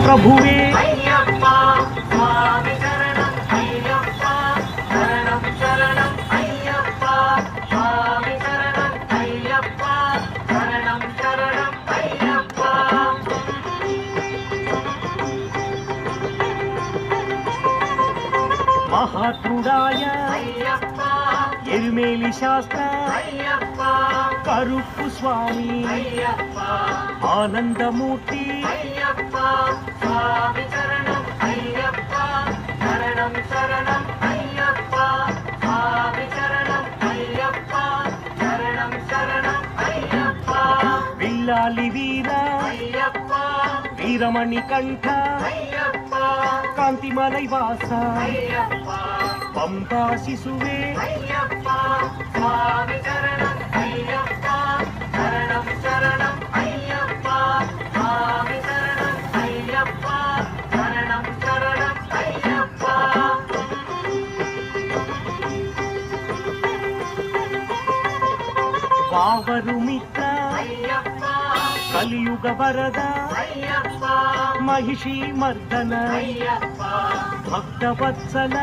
ಪ್ರಭುವೇ మహాత్ముడాయ ఎరుమేలి శాస్త్ర కరుప్పు స్వామి ఆనందమూర్తి విల్లాలి వీర వీరమణి కంఠ కాంతిమలై వాస పంపా శిశువే వావరు మిత్ర కలియుగ వరద మహిషి మర్దన భక్తవత్సల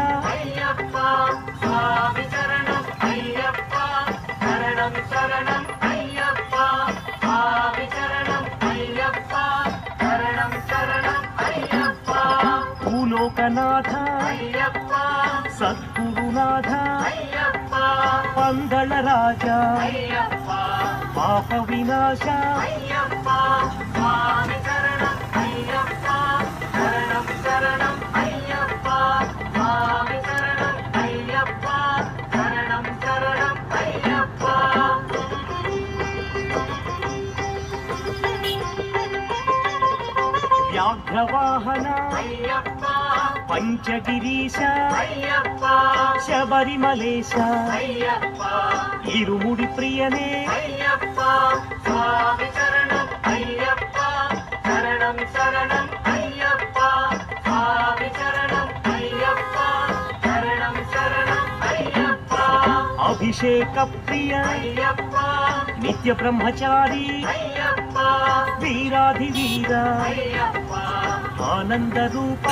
భూలోకనాథ సద్గురునాథ పందళ రాజా పాప వినాశ వ్యాఘ్రవాహన పంచగిరీశ శబరిమలేశ ఇరుముడి ప్రియనే అభిషేక ప్రియ నిత్య బ్రహ్మచారి వీరాధి వీర ఆనంద రూప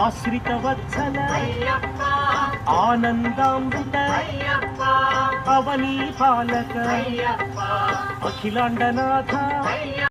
ఆశ్రిత వత్సల ఆనందామృత అవనీ పాలక అఖిలాండనాథ